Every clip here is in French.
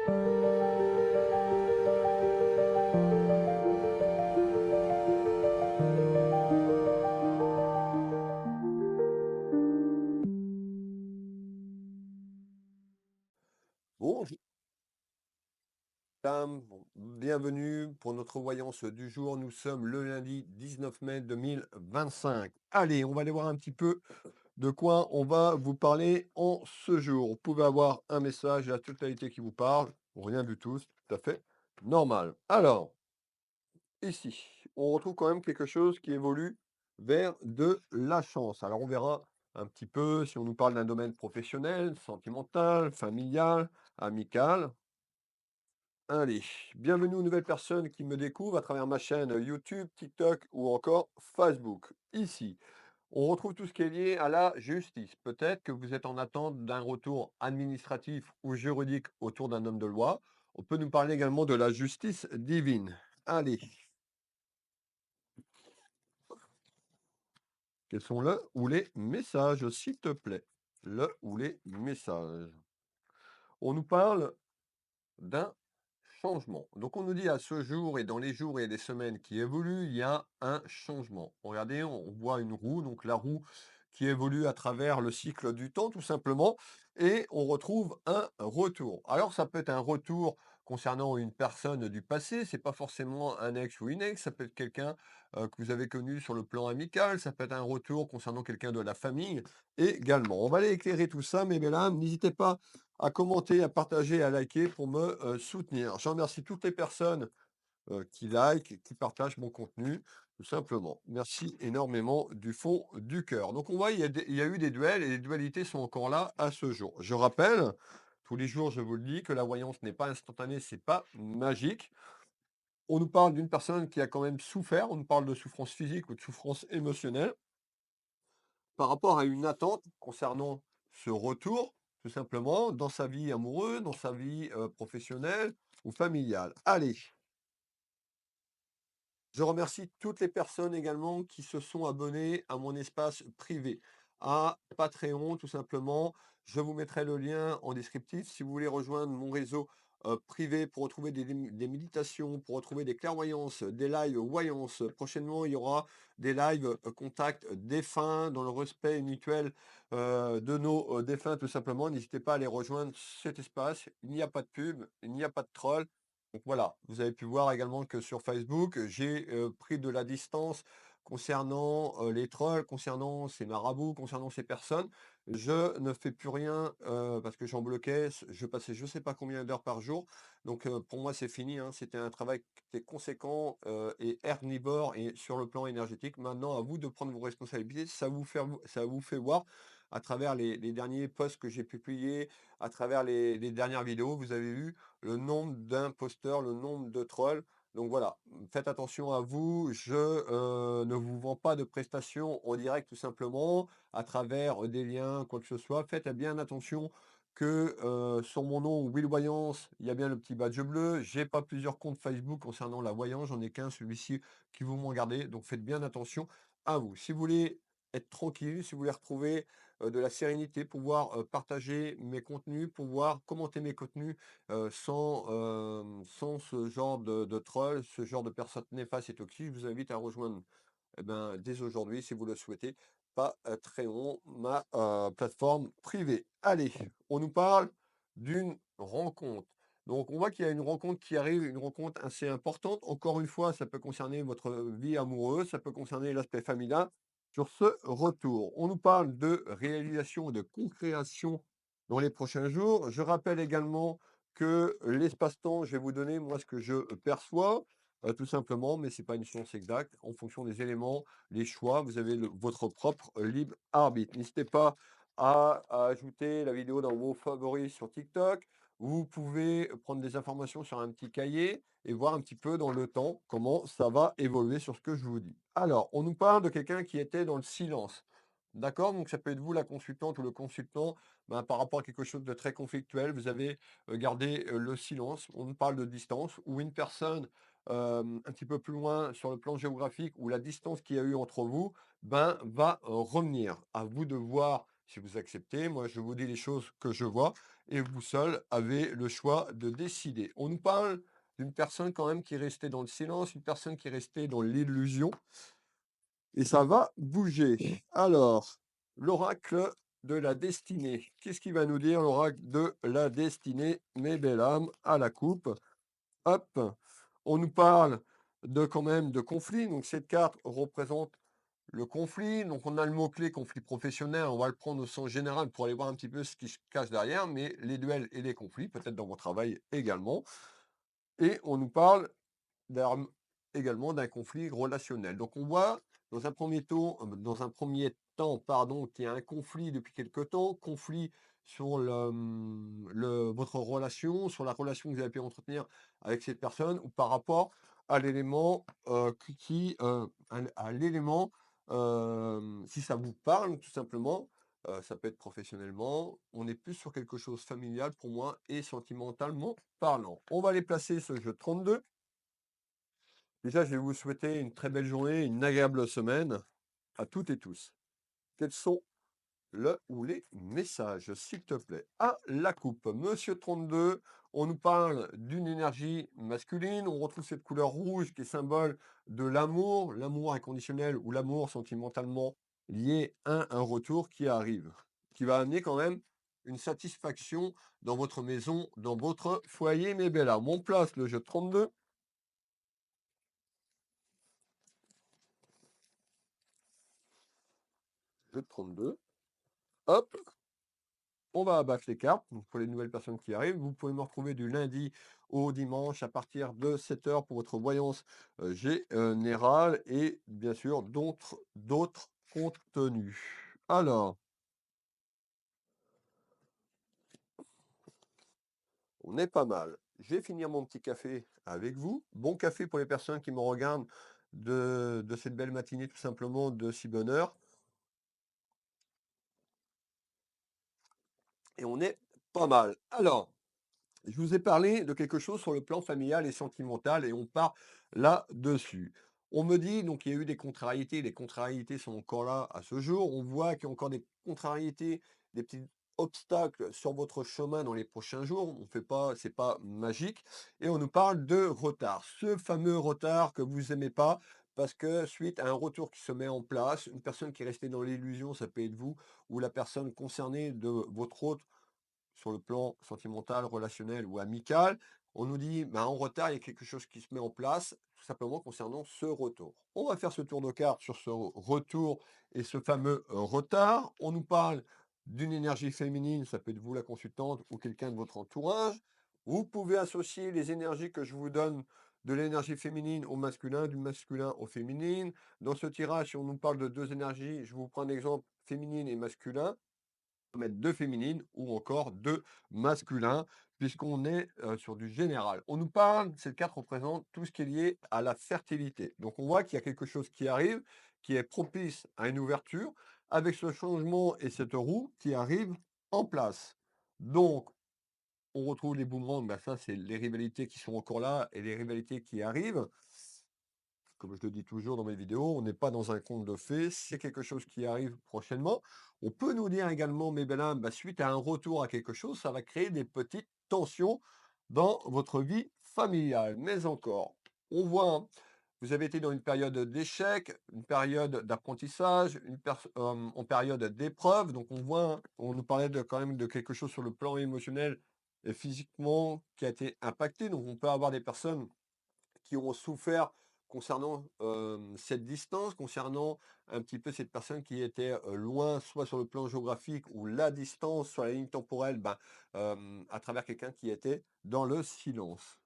Bonjour, madame. Bienvenue pour notre voyance du jour. Nous sommes le lundi 19 mai 2025. Allez, on va aller voir un petit peu de quoi on va vous parler en ce jour. Vous pouvez avoir un message, la totalité qui vous parle, ou rien du tout, c'est tout à fait normal. Alors, ici, on retrouve quand même quelque chose qui évolue vers de la chance. Alors, on verra un petit peu si on nous parle d'un domaine professionnel, sentimental, familial, amical. Allez, bienvenue aux nouvelles personnes qui me découvrent à travers ma chaîne YouTube, TikTok ou encore Facebook. Ici, on retrouve tout ce qui est lié à la justice. Peut-être que vous êtes en attente d'un retour administratif ou juridique autour d'un homme de loi. On peut nous parler également de la justice divine. Allez, quels sont le ou les messages, s'il te plaît? Le ou les messages. On nous parle d'un changement. Donc on nous dit à ce jour et dans les jours et les semaines qui évoluent, il y a un changement. Regardez, on voit une roue, donc la roue qui évolue à travers le cycle du temps tout simplement, et on retrouve un retour. Alors ça peut être un retour concernant une personne du passé, c'est pas forcément un ex ou une ex, ça peut être quelqu'un que vous avez connu sur le plan amical, ça peut être un retour concernant quelqu'un de la famille également. On va aller éclairer tout ça, mais mesdames, n'hésitez pas à commenter, à partager, à liker pour me soutenir. Je remercie toutes les personnes qui likent, qui partagent mon contenu, tout simplement. Merci énormément du fond du cœur. Donc on voit, il y a eu des duels et les dualités sont encore là à ce jour. Je rappelle, tous les jours, je vous le dis, que la voyance n'est pas instantanée, c'est pas magique. On nous parle d'une personne qui a quand même souffert, on nous parle de souffrance physique ou de souffrance émotionnelle par rapport à une attente concernant ce retour, tout simplement, dans sa vie amoureuse, dans sa vie, professionnelle ou familiale. Allez, je remercie toutes les personnes également qui se sont abonnées à mon espace privé, à Patreon tout simplement. Je vous mettrai le lien en descriptif si vous voulez rejoindre mon réseau privé pour retrouver des méditations, pour retrouver des clairvoyances, des lives voyances. Prochainement, il y aura des lives contact défunts dans le respect mutuel de nos défunts tout simplement. N'hésitez pas à aller rejoindre cet espace. Il n'y a pas de pub, il n'y a pas de troll. Donc voilà, vous avez pu voir également que sur Facebook, j'ai pris de la distance concernant les trolls, concernant ces marabouts, concernant ces personnes. Je ne fais plus rien parce que j'en bloquais. Je passais je ne sais pas combien d'heures par jour. Donc pour moi, c'est fini, hein. C'était un travail qui était conséquent et herbivore et sur le plan énergétique. Maintenant, à vous de prendre vos responsabilités. Ça vous fait voir à travers les derniers posts que j'ai publiés, à travers les dernières vidéos, vous avez vu le nombre d'imposteurs, le nombre de trolls. Donc voilà, faites attention à vous. Je ne vous vends pas de prestations en direct tout simplement à travers des liens, quoi que ce soit. Faites bien attention que sur mon nom, Will Voyance, il y a bien le petit badge bleu. J'ai pas plusieurs comptes Facebook concernant la voyance, j'en ai qu'un, celui-ci qui vous m'en gardez. Donc faites bien attention à vous. Si vous voulez être tranquille, si vous voulez retrouver de la sérénité, pouvoir partager mes contenus, pouvoir commenter mes contenus, sans ce genre de troll, ce genre de personnes néfastes et toxiques, je vous invite à rejoindre, eh ben, dès aujourd'hui, si vous le souhaitez, Patreon, ma plateforme privée. Allez, on nous parle d'une rencontre. Donc, on voit qu'il y a une rencontre qui arrive, une rencontre assez importante. Encore une fois, ça peut concerner votre vie amoureuse, ça peut concerner l'aspect familial. Sur ce retour, on nous parle de réalisation, de concréation dans les prochains jours. Je rappelle également que l'espace-temps, je vais vous donner moi ce que je perçois, tout simplement, mais c'est pas une science exacte. En fonction des éléments, les choix, vous avez votre propre libre arbitre. N'hésitez pas à ajouter la vidéo dans vos favoris sur TikTok. Vous pouvez prendre des informations sur un petit cahier et voir un petit peu dans le temps comment ça va évoluer sur ce que je vous dis. Alors, on nous parle de quelqu'un qui était dans le silence. D'accord? Donc ça peut être vous la consultante ou le consultant, ben, par rapport à quelque chose de très conflictuel, vous avez gardé le silence. On nous parle de distance ou une personne un petit peu plus loin sur le plan géographique où la distance qu'il y a eu entre vous, ben, va revenir. À vous de voir Si vous acceptez, moi je vous dis les choses que je vois et vous seul avez le choix de décider. On nous parle d'une personne quand même qui est restée dans le silence, une personne qui est restée dans l'illusion et ça va bouger. Alors, l'oracle de la destinée. Qu'est-ce qui va nous dire l'oracle de la destinée, mes belles âmes, à la coupe? Hop, on nous parle de quand même de conflit. Donc cette carte représente le conflit. Donc on a le mot-clé conflit professionnel. On va le prendre au sens général pour aller voir un petit peu ce qui se cache derrière, mais les duels et les conflits, peut-être dans votre travail également. Et on nous parle d'armes également d'un conflit relationnel. Donc on voit dans un premier temps, pardon, qu'il y a un conflit depuis quelque temps, conflit sur votre relation, sur la relation que vous avez pu entretenir avec cette personne, ou par rapport à l'élément à l'élément, si ça vous parle tout simplement, ça peut être professionnellement, on est plus sur quelque chose familial pour moi et sentimentalement parlant. On va les placer ce jeu 32. Déjà, je vais vous souhaiter une très belle journée, une agréable semaine à toutes et tous. Quels sont le ou les messages, s'il te plaît? À la coupe, Monsieur 32, on nous parle d'une énergie masculine, on retrouve cette couleur rouge qui est symbole de l'amour inconditionnel ou l'amour sentimentalement lié à un retour qui arrive, qui va amener quand même une satisfaction dans votre maison, dans votre foyer, mes belles âmes. On place le jeu 32. Jeu 32. Hop, on va abattre les cartes. Donc pour les nouvelles personnes qui arrivent, vous pouvez me retrouver du lundi au dimanche à partir de 7 heures pour votre voyance générale et bien sûr d'autres contenus. Alors, on est pas mal. Je vais finir mon petit café avec vous. Bon café pour les personnes qui me regardent de cette belle matinée, tout simplement, de si bonne heure. Et on est pas mal. Alors, je vous ai parlé de quelque chose sur le plan familial et sentimental et on part là-dessus. On me dit, donc il y a eu des contrariétés, les contrariétés sont encore là à ce jour. On voit qu'il y a encore des contrariétés, des petits obstacles sur votre chemin dans les prochains jours. On fait pas, c'est pas magique. Et on nous parle de retard. Ce fameux retard que vous aimez pas parce que suite à un retour qui se met en place, une personne qui est restée dans l'illusion, ça peut être vous, ou la personne concernée de votre autre sur le plan sentimental, relationnel ou amical, on nous dit, ben, en retard, il y a quelque chose qui se met en place, tout simplement concernant ce retour. On va faire ce tour de carte sur ce retour et ce fameux retard. On nous parle d'une énergie féminine, ça peut être vous la consultante ou quelqu'un de votre entourage. Vous pouvez associer les énergies que je vous donne de l'énergie féminine au masculin, du masculin au féminin. Dans ce tirage, si on nous parle de deux énergies, je vous prends un exemple féminine et masculin mettre 2 féminines ou encore 2 masculins, puisqu'on est sur du général. On nous parle, cette carte représente tout ce qui est lié à la fertilité. Donc on voit qu'il y a quelque chose qui arrive, qui est propice à une ouverture, avec ce changement et cette roue qui arrive en place. Donc, on retrouve les boomerangs, bah ça c'est les rivalités qui sont encore là et les rivalités qui arrivent. Comme je le dis toujours dans mes vidéos, on n'est pas dans un conte de fées, c'est quelque chose qui arrive prochainement. On peut nous dire également, mes belles âmes, bah, suite à un retour à quelque chose, ça va créer des petites tensions dans votre vie familiale. Mais encore, on voit, hein, vous avez été dans une période d'échec, une période d'apprentissage, en période d'épreuve. Donc on voit, hein, on nous parlait quand même de quelque chose sur le plan émotionnel et physiquement qui a été impacté. Donc on peut avoir des personnes qui ont souffert concernant, cette distance, concernant un petit peu cette personne qui était, loin, soit sur le plan géographique ou la distance sur la ligne temporelle, ben, à travers quelqu'un qui était dans le silence.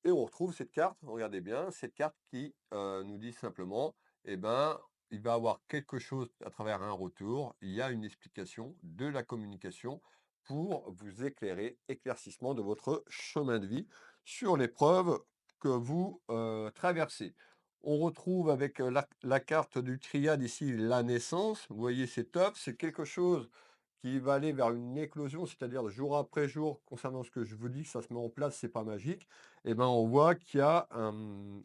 Et on retrouve cette carte, regardez bien, cette carte qui, nous dit simplement, eh ben, il va y avoir quelque chose à travers un retour, il y a une explication, de la communication pour vous éclairer, éclaircissement de votre chemin de vie sur l'épreuve que vous, traversez. On retrouve avec, la carte du triade ici, la naissance. Vous voyez, c'est top, c'est quelque chose qui va aller vers une éclosion, c'est-à-dire jour après jour, concernant ce que je vous dis, ça se met en place, c'est pas magique. Et ben, on voit qu'il y a un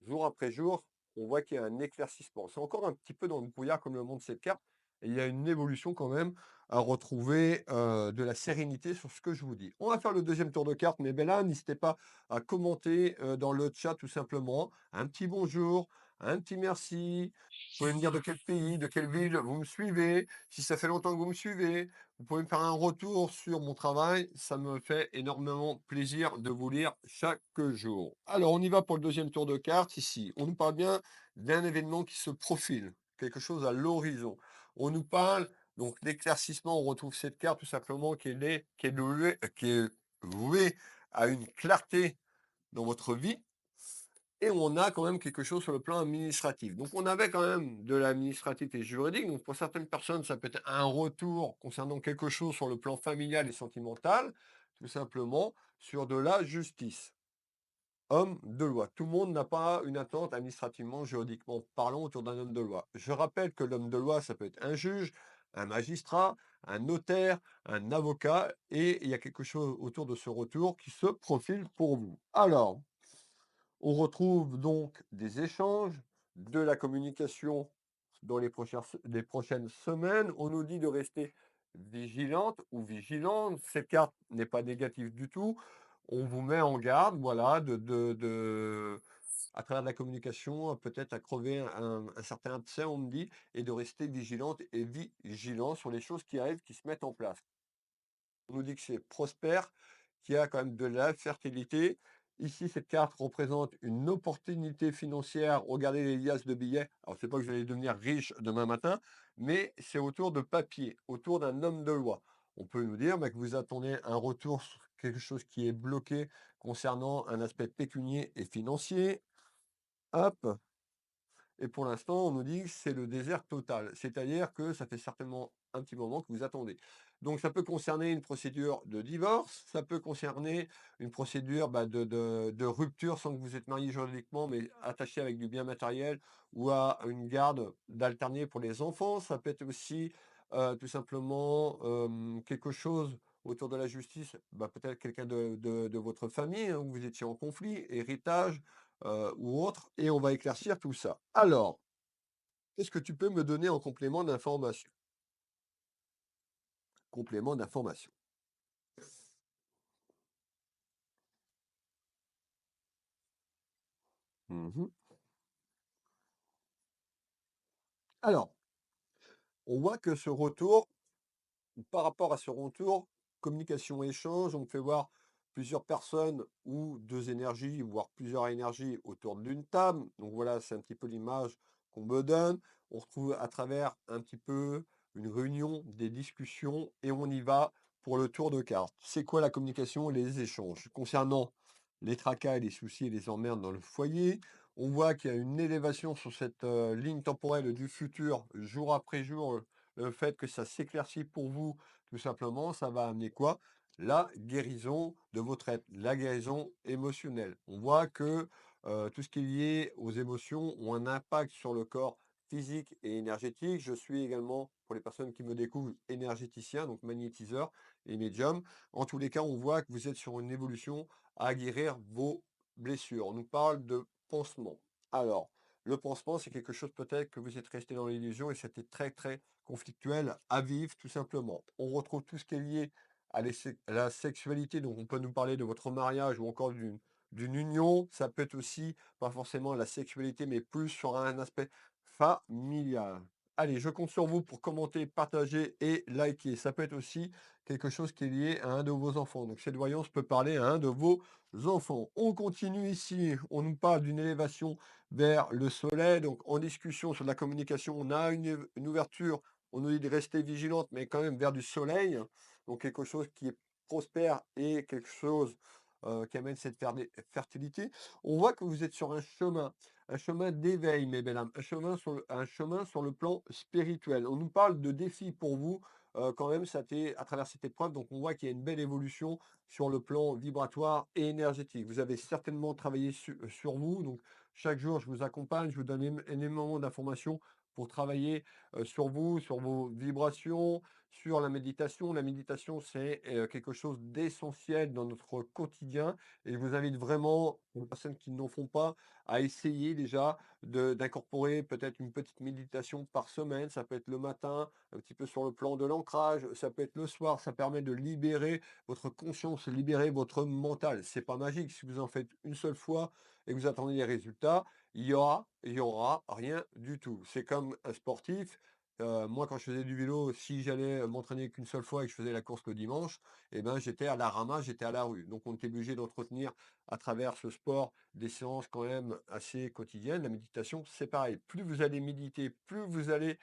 jour après jour, on voit qu'il y a un éclaircissement. C'est encore un petit peu dans le brouillard comme le montre cette carte, et il y a une évolution quand même à retrouver, de la sérénité sur ce que je vous dis. On va faire le deuxième tour de cartes, mais beh, là, n'hésitez pas à commenter, dans le chat tout simplement. Un petit bonjour, un petit merci. Vous pouvez me dire de quel pays, de quelle ville vous me suivez, si ça fait longtemps que vous me suivez. Vous pouvez me faire un retour sur mon travail, ça me fait énormément plaisir de vous lire chaque jour. Alors, on y va pour le deuxième tour de cartes ici. On nous parle bien d'un événement qui se profile, quelque chose à l'horizon. On nous parle donc d'éclaircissement, on retrouve cette carte tout simplement qui est vouée à une clarté dans votre vie. Et on a quand même quelque chose sur le plan administratif. Donc on avait quand même de l'administratif et juridique. Donc pour certaines personnes, ça peut être un retour concernant quelque chose sur le plan familial et sentimental, tout simplement sur de la justice. Homme de loi. Tout le monde n'a pas une attente administrativement, juridiquement parlant autour d'un homme de loi. Je rappelle que l'homme de loi, ça peut être un juge, un magistrat, un notaire, un avocat, et il y a quelque chose autour de ce retour qui se profile pour vous. Alors, on retrouve donc des échanges, de la communication dans les prochaines semaines. On nous dit de rester vigilante ou vigilante. Cette carte n'est pas négative du tout. On vous met en garde, voilà, à travers de la communication, peut-être à crever un certain abcès, on me dit, et de rester vigilante et vigilant sur les choses qui arrivent, qui se mettent en place. On nous dit que c'est prospère, qu'il y a quand même de la fertilité. Ici, cette carte représente une opportunité financière. Regardez les liasses de billets. Alors, c'est pas que vous allez devenir riche demain matin, mais c'est autour de papier, autour d'un homme de loi. On peut nous dire bah, que vous attendez un retour sur quelque chose qui est bloqué concernant un aspect pécunier et financier. Hop, et pour l'instant, on nous dit que c'est le désert total. C'est-à-dire que ça fait certainement un petit moment que vous attendez. Donc ça peut concerner une procédure de divorce, ça peut concerner une procédure bah, de rupture sans que vous êtes marié juridiquement, mais attaché avec du bien matériel ou à une garde d'alterné pour les enfants. Ça peut être aussi tout simplement quelque chose autour de la justice, bah, peut-être quelqu'un de votre famille, hein, où vous étiez en conflit, héritage, ou autre, et on va éclaircir tout ça. Alors, qu'est-ce que tu peux me donner en complément d'information? Complément d'information. Mmh. Alors, on voit que ce retour, par rapport à ce retour, communication, échange, on me fait voir plusieurs personnes ou 2 énergies, voire plusieurs énergies autour d'une table. Donc voilà, c'est un petit peu l'image qu'on me donne. On retrouve à travers un petit peu une réunion, des discussions et on y va pour le tour de cartes. C'est quoi la communication et les échanges? Concernant les tracas et les soucis et les emmerdes dans le foyer, on voit qu'il y a une élévation sur cette, ligne temporelle du futur, jour après jour, le fait que ça s'éclaircit pour vous, tout simplement, ça va amener quoi? La guérison de votre être, la guérison émotionnelle. On voit que tout ce qui est lié aux émotions ont un impact sur le corps physique et énergétique. Je suis également, pour les personnes qui me découvrent, énergéticien, donc magnétiseur et médium. En tous les cas, on voit que vous êtes sur une évolution à guérir vos blessures. On nous parle de pansement. Alors, le pansement, c'est quelque chose peut-être que vous êtes resté dans l'illusion et c'était très, très conflictuel à vivre, tout simplement. On retrouve tout ce qui est lié à la sexualité, donc on peut nous parler de votre mariage ou encore d'une union. Ça peut être aussi, pas forcément la sexualité, mais plus sur un aspect familial. Allez, je compte sur vous pour commenter, partager et liker. Ça peut être aussi quelque chose qui est lié à un de vos enfants. Donc cette voyance peut parler à un de vos enfants. On continue ici. On nous parle d'une élévation vers le soleil. Donc en discussion sur la communication, on a une ouverture. On nous dit de rester vigilante, mais quand même vers du soleil. Donc quelque chose qui est prospère et quelque chose qui amène cette fertilité. On voit que vous êtes sur un chemin d'éveil, mes belles âmes, un chemin sur le plan spirituel. On nous parle de défis pour vous, quand même, à travers cette épreuve, donc on voit qu'il y a une belle évolution sur le plan vibratoire et énergétique. Vous avez certainement travaillé sur vous, donc chaque jour, je vous accompagne, je vous donne énormément d'informations pour travailler sur vous, sur vos vibrations, sur la méditation. La méditation, c'est, quelque chose d'essentiel dans notre quotidien et je vous invite vraiment, pour les personnes qui n'en font pas, à essayer déjà d'incorporer peut-être une petite méditation par semaine. Ça peut être le matin, un petit peu sur le plan de l'ancrage, ça peut être le soir. Ça permet de libérer votre conscience, libérer votre mental. C'est pas magique. Si vous en faites une seule fois et que vous attendez les résultats, il y aura rien du tout. C'est comme un sportif. Moi, quand je faisais du vélo, si j'allais m'entraîner qu'une seule fois et que je faisais la course le dimanche, eh ben, j'étais à la ramasse, j'étais à la rue. Donc, on était obligé d'entretenir à travers ce sport des séances quand même assez quotidiennes. La méditation, c'est pareil. Plus vous allez méditer, plus vous allez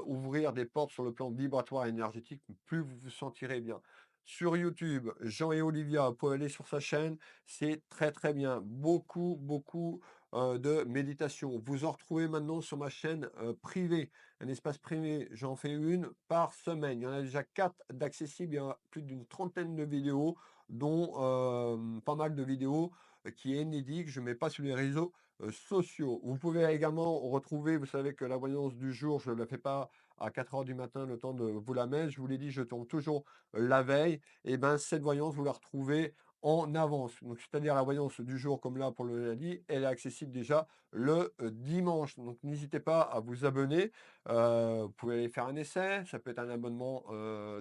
ouvrir des portes sur le plan vibratoire et énergétique, plus vous vous sentirez bien. Sur YouTube, Jean et Olivia, vous pouvez aller sur sa chaîne, c'est très très bien. Beaucoup, beaucoup de méditation. Vous en retrouvez maintenant sur ma chaîne privée, un espace privé. J'en fais une par semaine. Il y en a déjà 4 d'accessibles. Il y a plus d'une trentaine de vidéos, dont pas mal de vidéos qui est inédite. Je ne mets pas sur les réseaux sociaux. Vous pouvez également retrouver, vous savez que la voyance du jour, je ne la fais pas à 4 heures du matin, le temps de vous la mettre. Je vous l'ai dit, je tombe toujours la veille. Et ben cette voyance, vous la retrouvez en avance. Donc, c'est-à-dire la voyance du jour, comme là pour le lundi, elle est accessible déjà le dimanche. Donc, n'hésitez pas à vous abonner. Vous pouvez aller faire un essai. Ça peut être un abonnement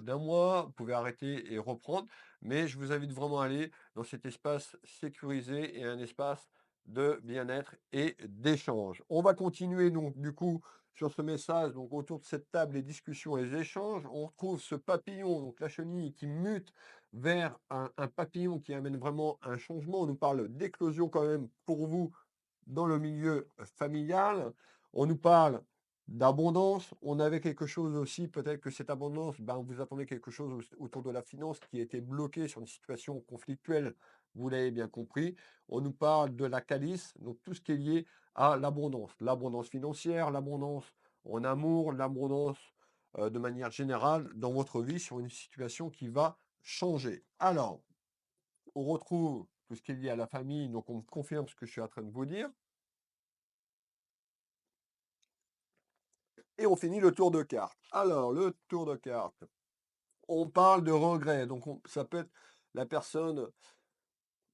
d'un mois. Vous pouvez arrêter et reprendre. Mais je vous invite vraiment à aller dans cet espace sécurisé et un espace de bien-être et d'échange. On va continuer donc du coup sur ce message, donc autour de cette table, les discussions, les échanges. On retrouve ce papillon, donc la chenille qui mute vers un papillon qui amène vraiment un changement. On nous parle d'éclosion quand même pour vous dans le milieu familial. On nous parle d'abondance. On avait quelque chose aussi, peut-être que cette abondance, ben, vous attendez quelque chose autour de la finance qui était bloqué sur une situation conflictuelle. Vous l'avez bien compris. On nous parle de la calice, donc tout ce qui est lié à l'abondance. L'abondance financière, l'abondance en amour, l'abondance de manière générale dans votre vie sur une situation qui va changer. Alors, on retrouve tout ce qui est lié à la famille, donc on confirme ce que je suis en train de vous dire. Et on finit le tour de cartes. Alors, le tour de cartes. On parle de regret. Donc, ça peut être la personne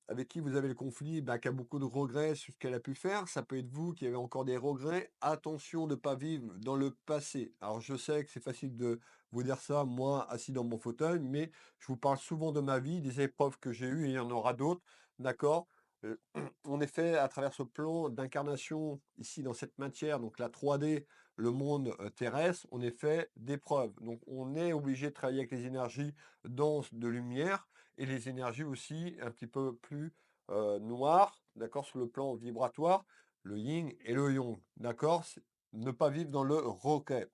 avec qui vous avez le conflit, bah, qui a beaucoup de regrets sur ce qu'elle a pu faire. Ça peut être vous qui avez encore des regrets. Attention de ne pas vivre dans le passé. Alors, je sais que c'est facile de vous dire ça, moi, assis dans mon fauteuil, mais je vous parle souvent de ma vie, des épreuves que j'ai eues, et il y en aura d'autres. D'accord? Euh, On est fait à travers ce plan d'incarnation, ici, dans cette matière, donc la 3D, le monde terrestre, on est fait d'épreuves. Donc, on est obligé de travailler avec les énergies denses de lumière et les énergies aussi un petit peu plus noires, d'accord, sur le plan vibratoire, le yin et le yang, d'accord? Ne pas vivre dans le regret.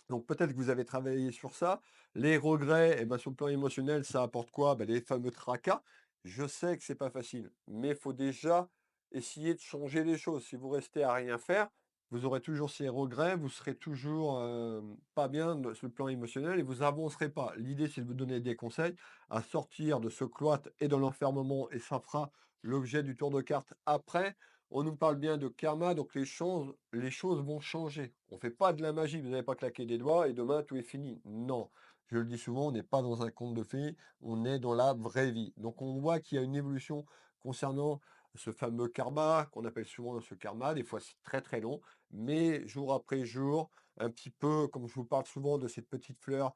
Donc peut-être que vous avez travaillé sur ça. Les regrets, eh ben, sur le plan émotionnel, ça apporte quoi? Ben, les fameux tracas. Je sais que c'est pas facile, mais il faut déjà essayer de changer les choses. Si vous restez à rien faire, vous aurez toujours ces regrets, vous serez toujours pas bien sur le plan émotionnel et vous avancerez pas. L'idée, c'est de vous donner des conseils à sortir de ce cloître et de l'enfermement, et ça fera l'objet du tour de cartes après. On nous parle bien de karma, donc les choses vont changer. On ne fait pas de la magie, vous n'allez pas claquer des doigts et demain tout est fini. Non, je le dis souvent, on n'est pas dans un conte de fées, on est dans la vraie vie. Donc on voit qu'il y a une évolution concernant ce fameux karma, qu'on appelle souvent ce karma. Des fois c'est très très long, mais jour après jour, un petit peu comme je vous parle souvent de cette petite fleur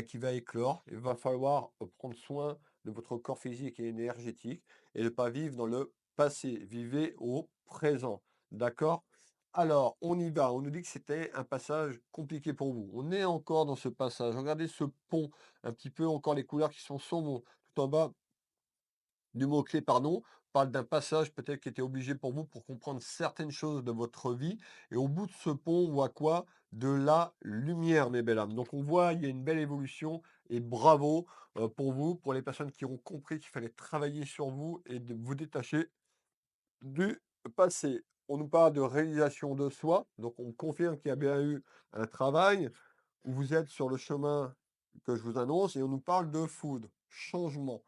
qui va éclore. Il va falloir prendre soin de votre corps physique et énergétique et ne pas vivre dans le passé. Vivez au présent. D'accord? Alors, on y va. On nous dit que c'était un passage compliqué pour vous. On est encore dans ce passage. Regardez ce pont, un petit peu encore les couleurs qui sont sombres. Tout en bas du mot-clé, pardon, parle d'un passage peut-être qui était obligé pour vous pour comprendre certaines choses de votre vie. Et au bout de ce pont, on voit quoi? De la lumière, mes belles âmes. Donc on voit, il y a une belle évolution et bravo pour vous, pour les personnes qui ont compris qu'il fallait travailler sur vous et de vous détacher du passé. On nous parle de réalisation de soi, donc on confirme qu'il y a bien eu un travail où vous êtes sur le chemin que je vous annonce et on nous parle de food, changement,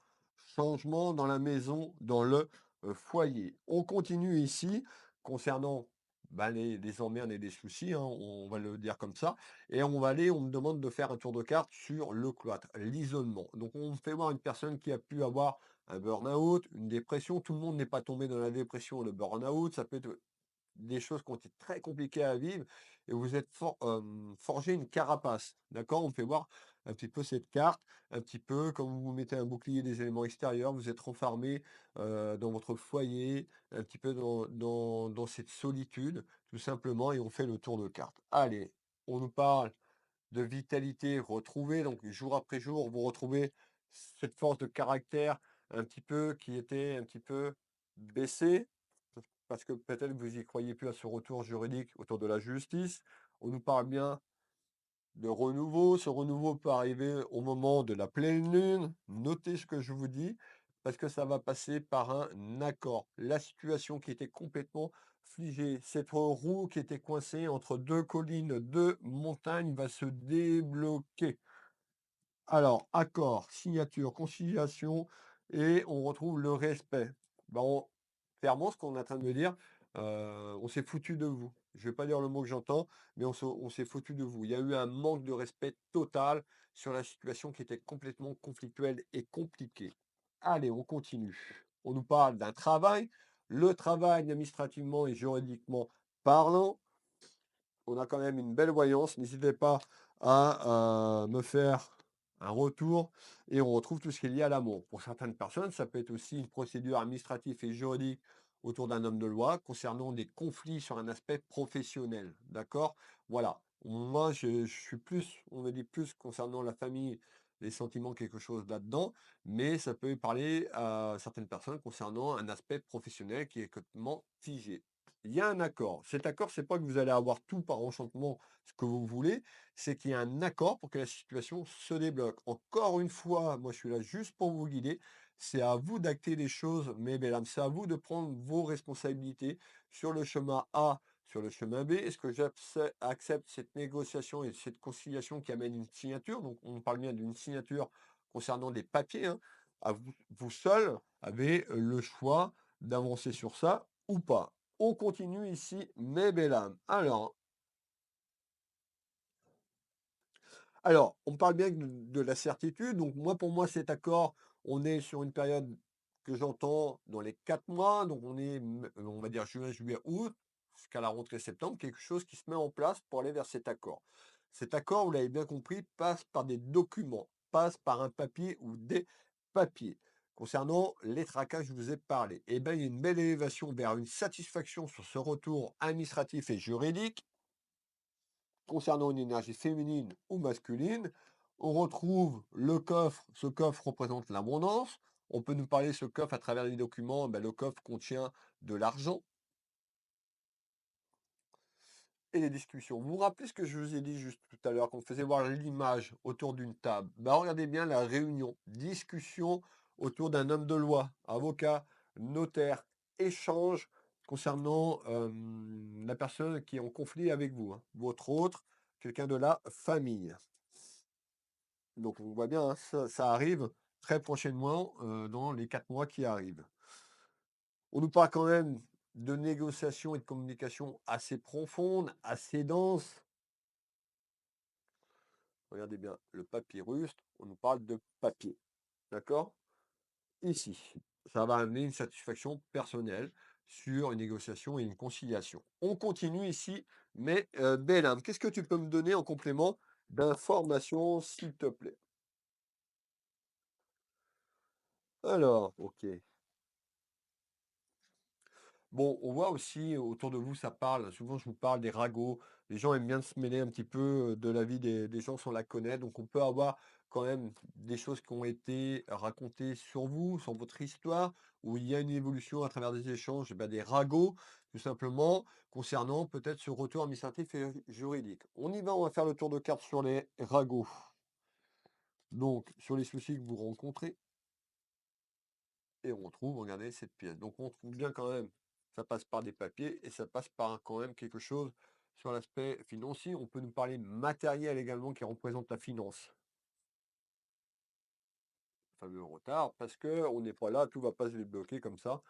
changement dans la maison, dans le foyer. On continue ici concernant bah, les emmerdes et les soucis, hein, on va le dire comme ça. Et on me demande de faire un tour de carte sur le cloître, l'isolement. Donc on fait voir une personne qui a pu avoir un burn-out, une dépression. Tout le monde n'est pas tombé dans la dépression, le burn-out. Ça peut être des choses qui ont été très compliquées à vivre et vous êtes forgé une carapace, d'accord? On fait voir un petit peu cette carte, un petit peu comme vous mettez un bouclier des éléments extérieurs, vous êtes renfermé, dans votre foyer, un petit peu dans cette solitude, tout simplement et on fait le tour de carte. Allez, on nous parle de vitalité retrouvée, donc jour après jour, vous retrouvez cette force de caractère un petit peu qui était un petit peu baissée, parce que peut-être vous y croyez plus à ce retour juridique autour de la justice. On nous parle bien de renouveau. Ce renouveau peut arriver au moment de la pleine lune. Notez ce que je vous dis, parce que ça va passer par un accord. La situation qui était complètement figée, cette roue qui était coincée entre deux collines, deux montagnes, va se débloquer. Alors, accord, signature, conciliation et on retrouve le respect. Ben, clairement, ce qu'on est en train de me dire, on s'est foutu de vous. Je vais pas dire le mot que j'entends, mais on s'est foutu de vous. Il y a eu un manque de respect total sur la situation qui était complètement conflictuelle et compliquée. Allez, on continue. On nous parle d'un travail. Le travail, administrativement et juridiquement parlant, on a quand même une belle voyance. N'hésitez pas à me faire un retour et on retrouve tout ce qui est lié à l'amour. Pour certaines personnes, ça peut être aussi une procédure administrative et juridique autour d'un homme de loi concernant des conflits sur un aspect professionnel. D'accord? Voilà. Moi, je suis plus, on me dit plus concernant la famille, les sentiments, quelque chose là-dedans, mais ça peut parler à certaines personnes concernant un aspect professionnel qui est complètement figé. Il y a un accord. Cet accord, c'est pas que vous allez avoir tout par enchantement ce que vous voulez, c'est qu'il y a un accord pour que la situation se débloque. Encore une fois, moi je suis là juste pour vous guider. C'est à vous d'acter les choses, mes belles âmes. C'est à vous de prendre vos responsabilités sur le chemin A, sur le chemin B. Est-ce que j'accepte cette négociation et cette conciliation qui amène une signature? Donc on parle bien d'une signature concernant des papiers, hein. À vous, vous seul avez le choix d'avancer sur ça ou pas. On continue ici, mes belles âmes. Alors, on parle bien de la certitude. Donc, moi, pour moi, cet accord, on est sur une période que j'entends dans les 4 mois. Donc, on va dire juin, juillet, août, jusqu'à la rentrée septembre, quelque chose qui se met en place pour aller vers cet accord. Cet accord, vous l'avez bien compris, passe par des documents, passe par un papier ou des papiers. Concernant les tracas, je vous ai parlé. Eh bien, il y a une belle élévation vers une satisfaction sur ce retour administratif et juridique. Concernant une énergie féminine ou masculine, on retrouve le coffre. Ce coffre représente l'abondance. On peut nous parler de ce coffre à travers les documents. Ben, le coffre contient de l'argent et les discussions. Vous vous rappelez ce que je vous ai dit juste tout à l'heure, qu'on faisait voir l'image autour d'une table. Ben, regardez bien la réunion, discussion autour d'un homme de loi, avocat, notaire, échange concernant la personne qui est en conflit avec vous, hein, votre autre, quelqu'un de la famille. Donc on voit bien, hein, ça arrive très prochainement, dans les 4 mois qui arrivent. On nous parle quand même de négociations et de communication assez profondes, assez denses. Regardez bien le papyrus, on nous parle de papier, d'accord? Ici, ça va amener une satisfaction personnelle sur une négociation et une conciliation. On continue ici, mais Bellam, qu'est-ce que tu peux me donner en complément d'informations, s'il te plaît? Alors, OK. Bon, on voit aussi autour de vous, ça parle. Souvent, je vous parle des ragots. Les gens aiment bien se mêler un petit peu de la vie des gens sans la connaître. Donc, on peut avoir quand même des choses qui ont été racontées sur vous, sur votre histoire, où il y a une évolution à travers des échanges, eh ben, des ragots, tout simplement, concernant peut-être ce retour administratif et juridique. On y va, on va faire le tour de carte sur les ragots. Donc, sur les soucis que vous rencontrez. Et on retrouve, regardez, cette pièce. Donc on trouve bien quand même, ça passe par des papiers et ça passe par quand même quelque chose sur l'aspect financier. On peut nous parler matériel également qui représente la finance, le fameux retard, parce que on n'est pas là, tout va pas se débloquer comme ça.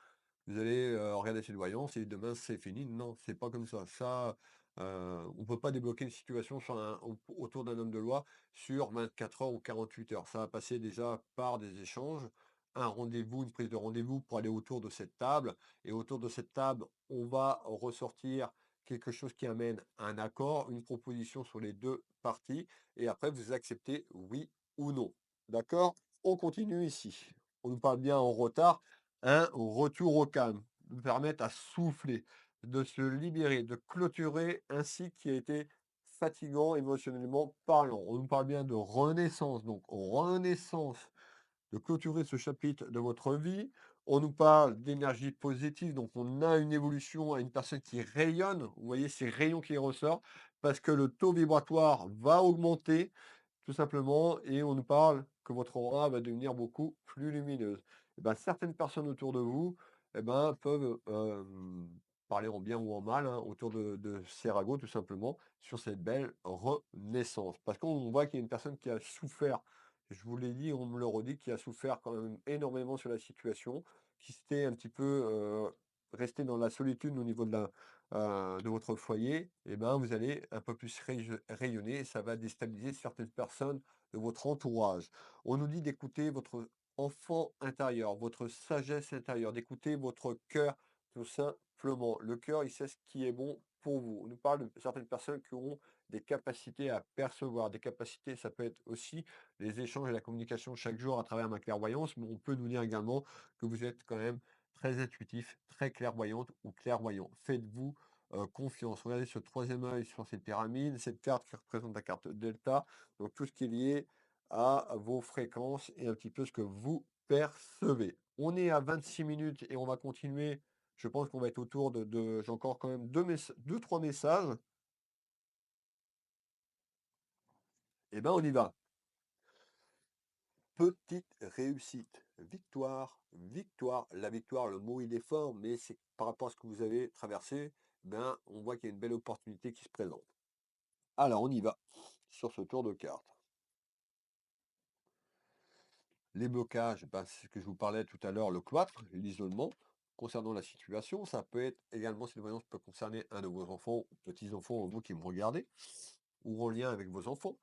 Vous allez, regarder cette voyance et demain c'est fini. Non, c'est pas comme ça. Ça, on peut pas débloquer une situation sur un autour d'un homme de loi sur 24 heures ou 48 heures. Ça va passer déjà par des échanges, un rendez-vous, une prise de rendez-vous pour aller autour de cette table et autour de cette table, on va ressortir quelque chose qui amène un accord, une proposition sur les 2 parties et après vous acceptez oui ou non. D'accord? On continue ici. On nous parle bien en retard. Un retour au calme, nous permettre à souffler, de se libérer, de clôturer un cycle qui a été fatigant émotionnellement parlant. On nous parle bien de renaissance, donc renaissance, de clôturer ce chapitre de votre vie. On nous parle d'énergie positive, donc on a une évolution à une personne qui rayonne. Vous voyez ces rayons qui ressortent parce que le taux vibratoire va augmenter tout simplement, et on nous parle que votre aura va devenir beaucoup plus lumineuse. Et ben, certaines personnes autour de vous, eh ben, peuvent parler en bien ou en mal hein, autour de ces ragots, tout simplement, sur cette belle renaissance. Parce qu'on voit qu'il y a une personne qui a souffert, je vous l'ai dit, on me le redit, qui a souffert quand même énormément sur la situation, qui s'était un petit peu resté dans la solitude au niveau de votre foyer, et ben, vous allez un peu plus rayonner et ça va déstabiliser certaines personnes de votre entourage. On nous dit d'écouter votre enfant intérieur, votre sagesse intérieure, d'écouter votre cœur tout simplement. Le cœur, il sait ce qui est bon pour vous. On nous parle de certaines personnes qui auront des capacités à percevoir, des capacités, ça peut être aussi les échanges et la communication chaque jour à travers ma clairvoyance, mais on peut nous dire également que vous êtes quand même très intuitif, très clairvoyante ou clairvoyant. Faites-vous confiance. Regardez ce troisième œil sur cette pyramide, cette carte qui représente la carte delta, donc tout ce qui est lié à vos fréquences et un petit peu ce que vous percevez. On est à 26 minutes et on va continuer. Je pense qu'on va être autour j'ai encore quand même 2, 3 messages. Eh ben, on y va. Petite réussite, victoire, victoire. La victoire, le mot il est fort, mais c'est par rapport à ce que vous avez traversé, ben, on voit qu'il y a une belle opportunité qui se présente. Alors, on y va sur ce tour de cartes. Les blocages, bah, c'est ce que je vous parlais tout à l'heure, le cloître, l'isolement. Concernant la situation, ça peut être également, cette voyance peut concerner un de vos enfants, petits-enfants, vous qui me regardez, ou en lien avec vos enfants.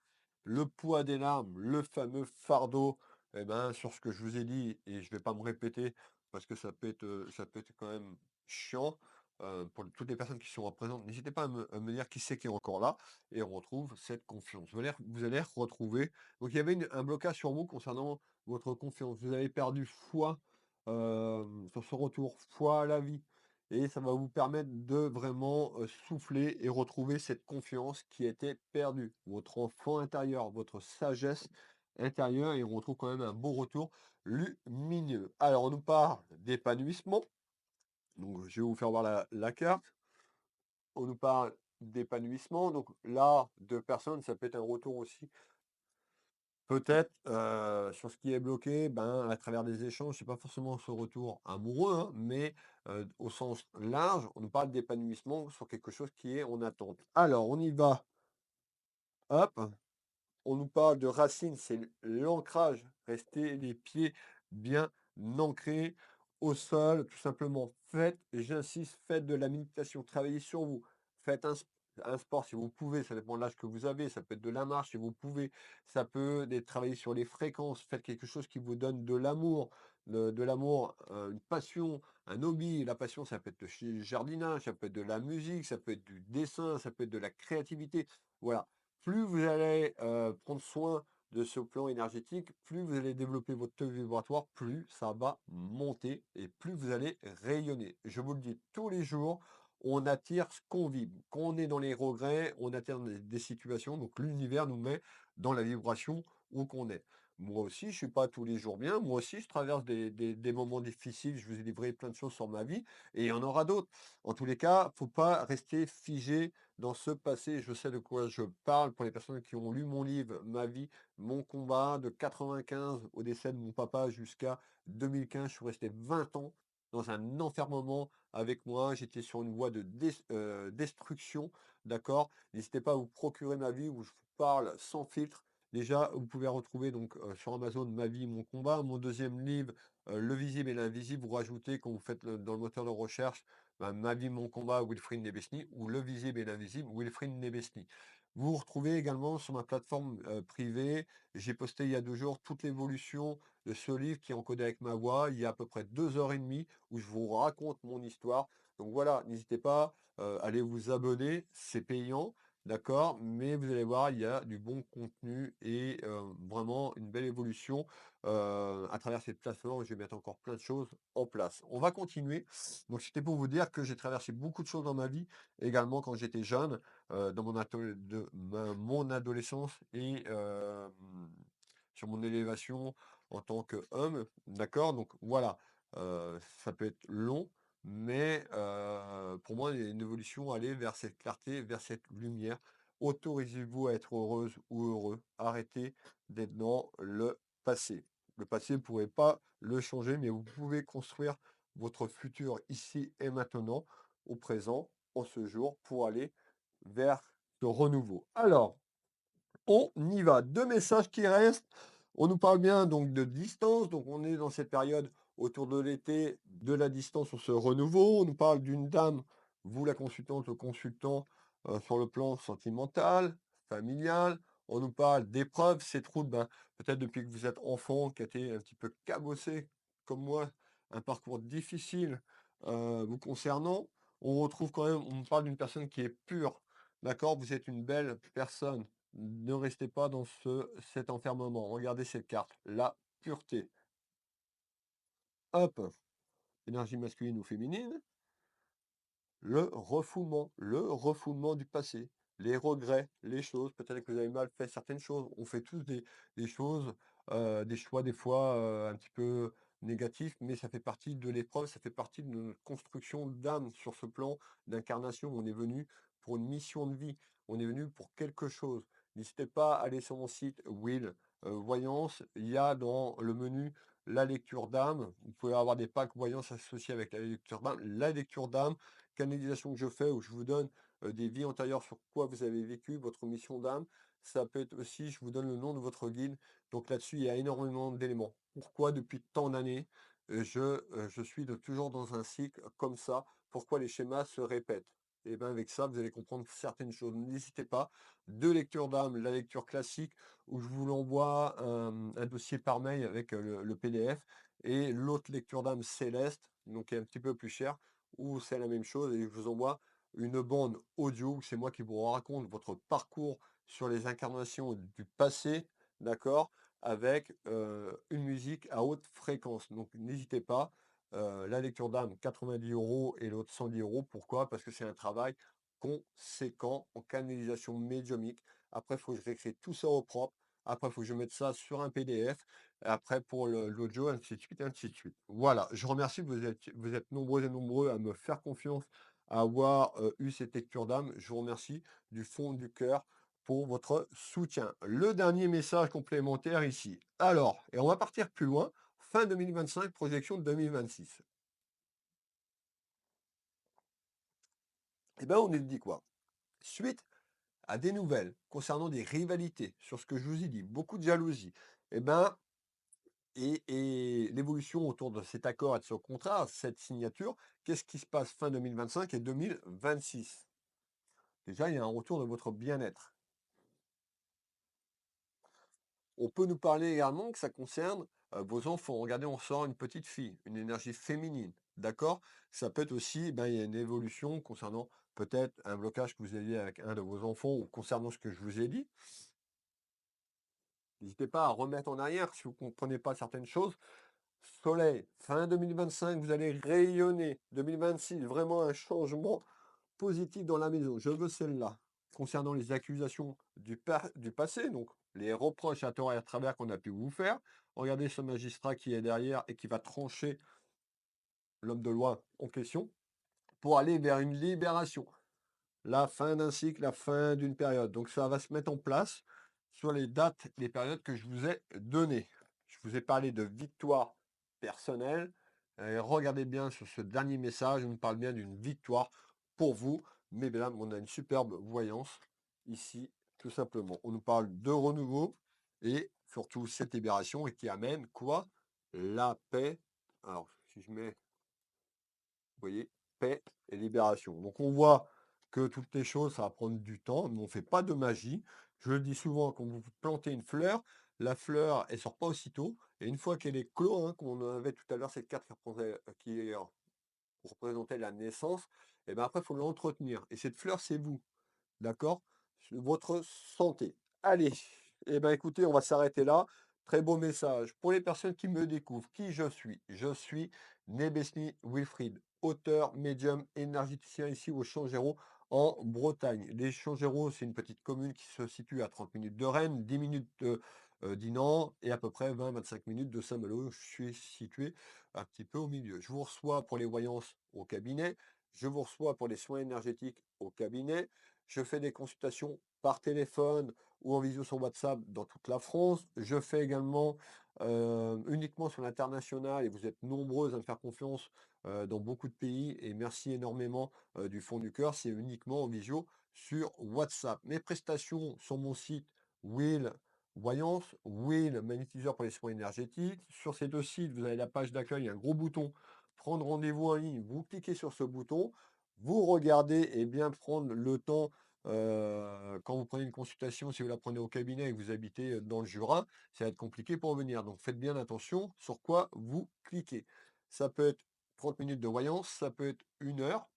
Le poids des larmes, le fameux fardeau, eh ben, sur ce que je vous ai dit, et je ne vais pas me répéter, parce que ça peut être quand même chiant pour toutes les personnes qui sont présentes. N'hésitez pas à me dire qui c'est qui est encore là, et on retrouve cette confiance. Vous allez retrouver. Donc, il y avait un blocage sur vous concernant votre confiance. Vous avez perdu foi, sur ce retour, foi à la vie et ça va vous permettre de vraiment, souffler et retrouver cette confiance qui était perdue. Votre enfant intérieur, votre sagesse intérieure et on retrouve quand même un beau retour lumineux. Alors on nous parle d'épanouissement, donc je vais vous faire voir la carte. On nous parle d'épanouissement, donc là, 2 personnes, ça peut être un retour aussi. Peut-être, sur ce qui est bloqué, ben, à travers des échanges, c'est pas forcément ce retour amoureux, hein, mais, au sens large, on nous parle d'épanouissement sur quelque chose qui est en attente. Alors, on y va. Hop, on nous parle de racines, c'est l'ancrage, rester les pieds bien ancrés au sol, tout simplement. Faites, et j'insiste, faites de la méditation, travaillez sur vous. Faites un sport si vous pouvez, ça dépend de l'âge que vous avez, ça peut être de la marche si vous pouvez, ça peut être travailler sur les fréquences, faites quelque chose qui vous donne de l'amour, de l'amour, une passion, un hobby. La passion, ça peut être le jardinage, ça peut être de la musique, ça peut être du dessin, ça peut être de la créativité. Voilà. Plus vous allez, prendre soin de ce plan énergétique, plus vous allez développer votre taux vibratoire, plus ça va monter et plus vous allez rayonner. Je vous le dis tous les jours, on attire ce qu'on vibre. Quand on est dans les regrets, on attire des situations, donc l'univers nous met dans la vibration où qu'on est. Moi aussi, je suis pas tous les jours bien, moi aussi je traverse des moments difficiles, je vous ai livré plein de choses sur ma vie et il y en aura d'autres. En tous les cas, faut pas rester figé dans ce passé, je sais de quoi je parle pour les personnes qui ont lu mon livre, Ma vie, mon combat, de 95 au décès de mon papa jusqu'à 2015. Je suis resté 20 ans dans un enfermement avec moi. J'étais sur une voie de destruction, d'accord? N'hésitez pas à vous procurer Ma vie où je vous parle sans filtre. Déjà, vous pouvez retrouver donc sur Amazon Ma vie, mon combat. Mon deuxième livre, le visible et l'invisible, vous rajoutez quand vous faites dans le moteur de recherche, ben, Ma vie, mon combat, Wilfried Nebesny, ou le visible et l'invisible, Wilfried Nebesny. Vous vous retrouvez également sur ma plateforme privée. J'ai posté il y a 2 jours toute l'évolution de ce livre qui est encodé avec ma voix. Il y a à peu près 2 heures et demie où je vous raconte mon histoire. Donc voilà, n'hésitez pas, allez vous abonner, c'est payant. D'accord, mais vous allez voir, il y a du bon contenu et vraiment une belle évolution à travers cette plateforme. Je vais mettre encore plein de choses en place. On va continuer. Donc, c'était pour vous dire que j'ai traversé beaucoup de choses dans ma vie, également quand j'étais jeune, dans mon adolescence et sur mon élévation en tant qu'homme. D'accord? Donc, voilà, ça peut être long. Mais pour moi, il y a une évolution, aller vers cette clarté, vers cette lumière. Autorisez-vous à être heureuse ou heureux. Arrêtez d'être dans le passé. Le passé, vous ne pourrez pas le changer, mais vous pouvez construire votre futur ici et maintenant, au présent, en ce jour, pour aller vers ce renouveau. Alors, on y va. 2 messages qui restent. On nous parle bien donc de distance, donc on est dans cette période autour de l'été, de la distance sur ce renouveau. On nous parle d'une dame, vous la consultante, le consultant, sur le plan sentimental, familial. On nous parle d'épreuves, cette route, ben, peut-être depuis que vous êtes enfant, qui a été un petit peu cabossée, comme moi, un parcours difficile, vous concernant. On retrouve quand même, on nous parle d'une personne qui est pure, d'accord? Vous êtes une belle personne. Ne restez pas dans cet enfermement. Regardez cette carte, la pureté. Hop, énergie masculine ou féminine. Le refoulement du passé, les regrets, les choses, peut-être que vous avez mal fait certaines choses. On fait tous des choses, des choix des fois, un petit peu négatifs, mais ça fait partie de l'épreuve, ça fait partie de notre construction d'âme sur ce plan d'incarnation. On est venu pour une mission de vie, on est venu pour quelque chose. N'hésitez pas à aller sur mon site Will, Voyance. Il y a dans le menu la lecture d'âme. Vous pouvez avoir des packs voyance associés avec la lecture d'âme. La lecture d'âme, canalisation que je fais où je vous donne des vies antérieures sur quoi vous avez vécu, votre mission d'âme. Ça peut être aussi, je vous donne le nom de votre guide. Donc là-dessus, il y a énormément d'éléments. Pourquoi depuis tant d'années, je suis toujours dans un cycle comme ça? Pourquoi les schémas se répètent? Et bien avec ça, vous allez comprendre certaines choses. N'hésitez pas. Deux lectures d'âme, la lecture classique, où je vous l'envoie un dossier par mail avec le PDF, et l'autre lecture d'âme céleste, donc qui est un petit peu plus cher, où c'est la même chose et je vous envoie une bande audio où c'est moi qui vous raconte votre parcours sur les incarnations du passé, d'accord, avec une musique à haute fréquence. Donc n'hésitez pas, la lecture d'âme 90 € et l'autre 110 €. Pourquoi? Parce que c'est un travail conséquent en canalisation médiumique. Après, il faut que je réécris tout ça au propre. Après, il faut que je mette ça sur un PDF. Après pour l'audio, ainsi de suite, ainsi de suite. Voilà, je remercie, vous êtes nombreux et nombreux à me faire confiance, à avoir, eu cette lecture d'âme. Je vous remercie du fond du cœur pour votre soutien. Le dernier message complémentaire ici. Alors, et on va partir plus loin, fin 2025, projection de 2026. Eh ben, on nous dit quoi? Suite à des nouvelles concernant des rivalités, sur ce que je vous ai dit, beaucoup de jalousie, eh ben, et l'évolution autour de cet accord et de ce contrat, cette signature, qu'est-ce qui se passe fin 2025 et 2026? Déjà, il y a un retour de votre bien-être. On peut nous parler également que ça concerne vos enfants. Regardez, on sort une petite fille, une énergie féminine. D'accord? Ça peut être aussi, ben, il y a une évolution concernant peut-être un blocage que vous aviez avec un de vos enfants ou concernant ce que je vous ai dit. N'hésitez pas à remettre en arrière si vous ne comprenez pas certaines choses. Soleil, fin 2025, vous allez rayonner. 2026, vraiment un changement positif dans la maison. Je veux celle-là. Concernant les accusations du passé, donc les reproches à tort et à travers qu'on a pu vous faire, regardez ce magistrat qui est derrière et qui va trancher l'homme de loi en question pour aller vers une libération. La fin d'un cycle, la fin d'une période. Donc ça va se mettre en place sur les dates, les périodes que je vous ai données. Je vous ai parlé de victoire personnelle. Et regardez bien sur ce dernier message, on me parle bien d'une victoire pour vous. Mais bien, on a une superbe voyance ici, tout simplement. On nous parle de renouveau et surtout cette libération et qui amène quoi? La paix Alors, si je mets, vous voyez, paix et libération. Donc on voit que toutes les choses, ça va prendre du temps, mais on ne fait pas de magie. Je le dis souvent, quand vous plantez une fleur, la fleur, elle sort pas aussitôt. Et une fois qu'elle est clos, hein, comme on avait tout à l'heure, cette carte qui représentait la naissance, et ben après, il faut l'entretenir. Et cette fleur, c'est vous. D'accord? Votre santé. Allez, eh ben, écoutez, on va s'arrêter là. Très beau message. Pour les personnes qui me découvrent, qui je suis? Je suis Nebesni Wilfried, auteur, médium, énergéticien ici au Changéro en Bretagne. Les Changéros, c'est une petite commune qui se situe à 30 minutes de Rennes, 10 minutes de Dinan et à peu près 20-25 minutes de Saint-Malo. Je suis situé un petit peu au milieu. Je vous reçois pour les voyances au cabinet. Je vous reçois pour les soins énergétiques au cabinet. Je fais des consultations par téléphone ou en visio sur WhatsApp dans toute la France. Je fais également uniquement sur l'international et vous êtes nombreuses à me faire confiance dans beaucoup de pays et merci énormément du fond du cœur. C'est uniquement en visio sur WhatsApp. Mes prestations sur mon site Will Voyance, Will Magnétiseur pour les soins énergétiques. Sur ces deux sites, vous avez la page d'accueil, un gros bouton prendre rendez-vous en ligne. Vous cliquez sur ce bouton, vous regardez et bien prendre le temps quand vous prenez une consultation, si vous la prenez au cabinet et que vous habitez dans le Jura, ça va être compliqué pour venir. Donc faites bien attention sur quoi vous cliquez. Ça peut être 30 minutes de voyance, ça peut être 1 heure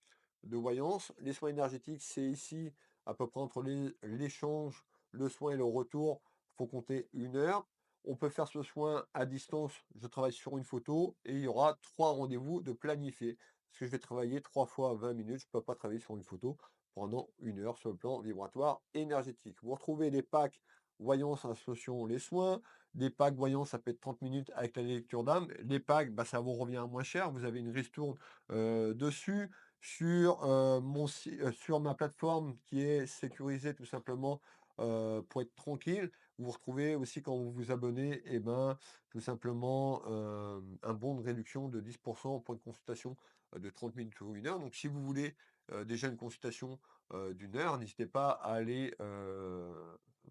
de voyance. Les soins énergétiques, c'est ici à peu près entre l'échange, le soin et le retour, il faut compter 1 heure. On peut faire ce soin à distance. Je travaille sur une photo et il y aura 3 rendez-vous de planifiés. Parce que je vais travailler 3 fois 20 minutes. Je ne peux pas travailler sur une photo pendant 1 heure sur le plan vibratoire énergétique. Vous retrouvez des packs voyance associant les soins, des packs voyance, ça peut être 30 minutes avec la lecture d'âme. Les packs, bah, ça vous revient moins cher. Vous avez une ristourne dessus. Sur ma plateforme qui est sécurisée tout simplement pour être tranquille, vous retrouvez aussi quand vous vous abonnez, et ben, tout simplement un bon de réduction de 10% pour une consultation de 30 minutes ou 1 heure. Donc si vous voulez déjà une consultation d'1 heure, n'hésitez pas à aller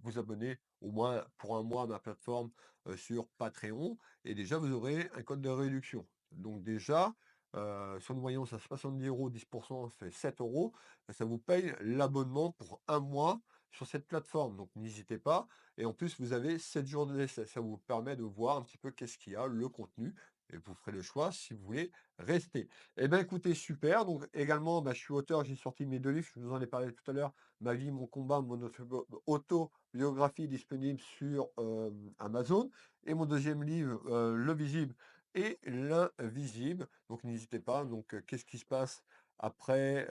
vous abonner au moins pour un mois à ma plateforme sur Patreon et déjà vous aurez un code de réduction. Donc déjà, sur une voyance à 70 euros, 10% ça fait 7 euros. Ça vous paye l'abonnement pour un mois sur cette plateforme. Donc n'hésitez pas. Et en plus, vous avez 7 jours de d'essai. Ça vous permet de voir un petit peu qu'est-ce qu'il y a, le contenu. Et vous ferez le choix si vous voulez rester. Eh bien, écoutez, super. Donc, également, bah, je suis auteur, j'ai sorti mes 2 livres, je vous en ai parlé tout à l'heure, Ma vie, mon combat, mon autobiographie disponible sur Amazon. Et mon deuxième livre, Le visible et l'invisible. Donc, n'hésitez pas. Donc, qu'est-ce qui se passe après,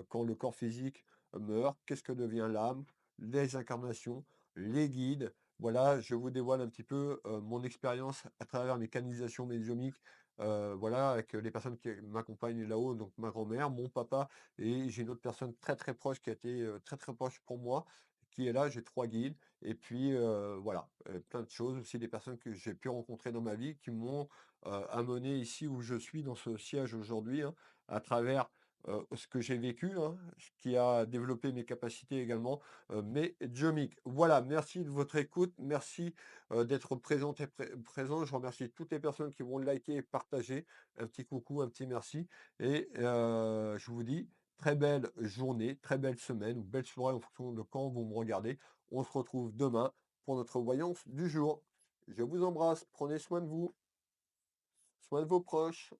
quand le corps physique meurt? Qu'est-ce que devient l'âme? Les incarnations, les guides. Voilà, je vous dévoile un petit peu mon expérience à travers mes canalisations médiumniques voilà, avec les personnes qui m'accompagnent là-haut, donc ma grand-mère, mon papa et j'ai une autre personne très, très proche qui a été, très, très proche pour moi, qui est là. J'ai 3 guides et puis, voilà, plein de choses aussi, des personnes que j'ai pu rencontrer dans ma vie qui m'ont, amené ici où je suis, dans ce siège aujourd'hui, hein, à travers, ce que j'ai vécu, hein, ce qui a développé mes capacités également, médiumniques. Voilà, merci de votre écoute, merci d'être présent. Je remercie toutes les personnes qui vont liker et partager. Un petit coucou, un petit merci. Et je vous dis très belle journée, très belle semaine ou belle soirée en fonction de quand vous me regardez. On se retrouve demain pour notre voyance du jour. Je vous embrasse, prenez soin de vous, soin de vos proches.